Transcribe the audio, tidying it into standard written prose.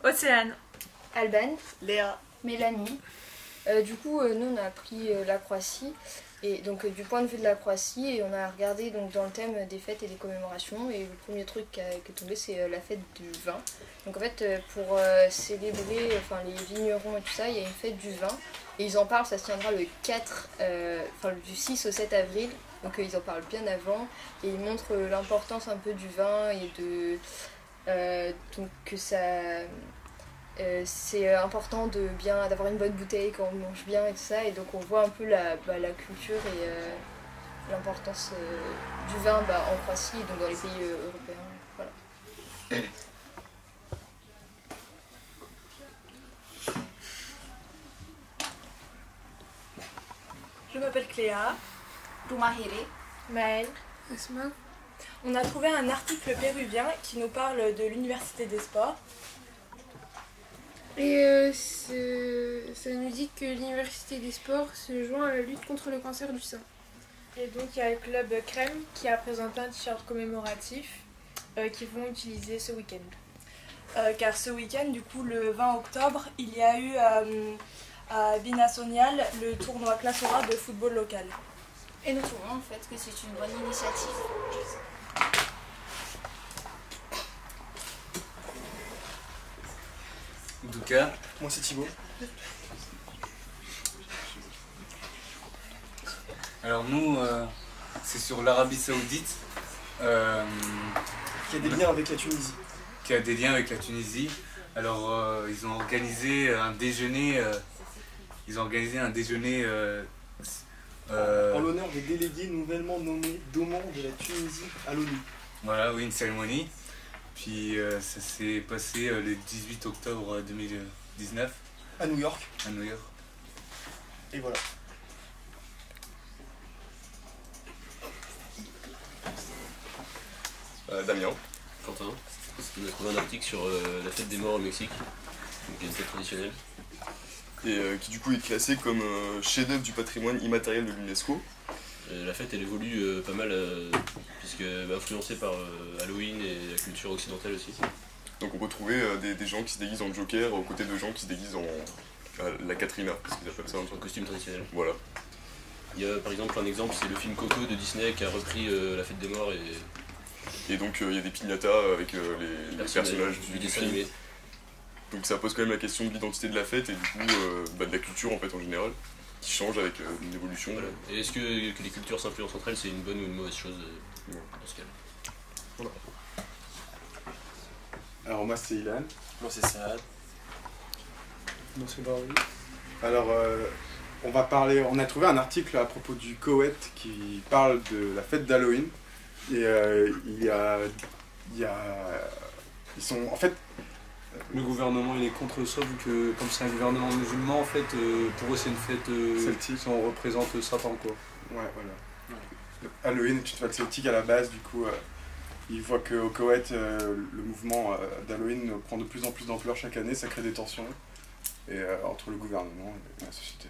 Océane, Alban, Léa, Mélanie. Du coup, nous on a pris la Croatie, et donc du point de vue de la Croatie, et on a regardé donc, dans le thème des fêtes et des commémorations, et le premier truc qui est tombé c'est la fête du vin. Donc en fait, pour célébrer les vignerons et tout ça, il y a une fête du vin, et ils en parlent, ça se tiendra le 4, du 6 au 7 avril, donc ils en parlent bien avant, et ils montrent l'importance un peu du vin, et donc que ça... c'est important d'avoir une bonne bouteille quand on mange bien et tout ça, et donc on voit un peu la culture et l'importance du vin en Croatie et donc dans les pays européens. Voilà. je m'appelle Cléa. Rumahiri. Maëlle. Asma. On a trouvé un article péruvien qui nous parle de l'Université des sports. Et ça nous dit que l'Université des sports se joint à la lutte contre le cancer du sein. Et donc il y a le club Crème qui a présenté un t-shirt commémoratif qu'ils vont utiliser ce week-end. Car ce week-end, du coup le 20 octobre, il y a eu à Binassonial le tournoi Classora de football local. Et nous trouvons en fait que c'est une bonne initiative. En tout cas, moi c'est Thibaut. alors nous, c'est sur l'Arabie Saoudite. Qui a des liens avec la Tunisie. Qui a des liens avec la Tunisie. Alors ils ont organisé un déjeuner. En l'honneur des délégués nouvellement nommés d'Oman de la Tunisie à l'ONU. Voilà, oui, une cérémonie. Puis ça s'est passé le 18 octobre 2019. À New York. À New York. Et voilà. Damien. Quentin. On a trouvé un article sur la fête des morts au Mexique, donc une fête traditionnelle. Et qui du coup est classée comme chef-d'œuvre du patrimoine immatériel de l'UNESCO. La fête elle évolue pas mal, puisque influencée par Halloween et la culture occidentale aussi. Donc on peut trouver des gens qui se déguisent en Joker aux côtés de gens qui se déguisent en la Katrina, parce qu'ils appellent ça en costume traditionnel. Voilà. Il y a par exemple un exemple, c'est le film Coco de Disney qui a repris la fête des morts et donc il y a des piñatas avec les personnages du dessin film. animé. Donc ça pose quand même la question de l'identité de la fête et du coup de la culture en fait en général, qui change avec une évolution. Voilà. Et est-ce que les cultures s'influencent entre elles, c'est une bonne ou une mauvaise chose dans ce cas-là? Voilà. Alors moi c'est Ilan. Moi c'est Saad. Moi c'est Barry. Alors on a trouvé un article à propos du Koweït qui parle de la fête d'Halloween. Et ils sont en fait... Le gouvernement il est contre ça vu que comme c'est un gouvernement musulman en fait pour eux c'est une fête celtique, on représente Satan quoi. Ouais voilà. Halloween est une fête celtique à la base, du coup ils voient qu'au Koweït le mouvement d'Halloween prend de plus en plus d'ampleur chaque année, ça crée des tensions entre le gouvernement et la société.